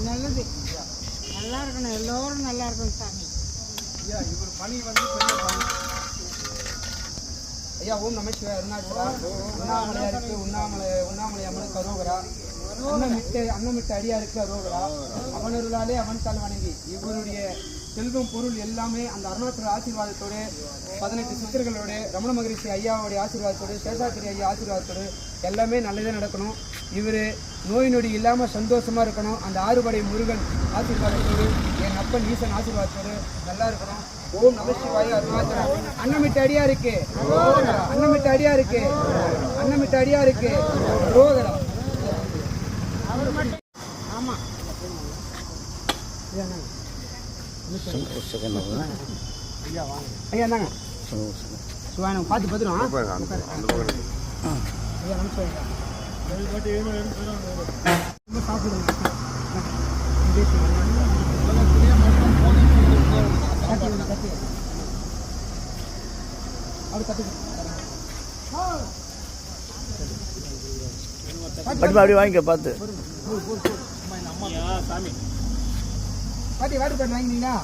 நல்லது. நல்லா இருக்கணும், எல்லோரும் நல்லா இருக்கணும் சாமி. ஐயா இவர் பணி வந்து பெரிய பணி. ஐயா ஓம் நமச்சிவாய அருணாச்சலா உண்ணாமலையாருக்கு உண்ணாமலை அம்மனுக்கு அரோகரா அன்னமிட்ட அடியாருக்கு அரோகரா அவனருளாலே அவன் தாள் வணங்கி இவருடைய செல்வம் பொருள் எல்லாமே அந்த அருணாச்சல ஆசீர்வாதத்தோடு 18 சித்தர்களோடு ரமண மகரிஷி ஐயாவுடைய ஆசீர்வாதத்தோடு சேஷாத்திரி ஐயா ஆசீர்வாதத்தோடு எல்லாமே நல்லதே நடக்கணும். இவர் நோய் நொடி இல்லாமல் சந்தோஷமாக இருக்கணும். அந்த ஆறுபடை முருகன் ஆசீர்வாதத்தோடு என் அப்பன் ஈசன் ஆசீர்வாதத்தோடு நல்லா இருக்கணும். ஓம் நமச்சிவாய அருணாச்சலா அன்னமிட்ட அடியா இருக்கு அன்னமிட்ட அடியா இருக்கு அன்னமிட்ட அடியா இருக்கு ரோகரா. ஆமா ஐயா தாங்க சுவானம் பார்த்து பார்த்துருவோம். ஐயா நமச்சிவாயா ரொம்ப சாப்பிடுங்க. அப்படி வாங்கிக்க பார்த்து பாட்டி வாட்டர் பேட் வாங்கினீங்களா?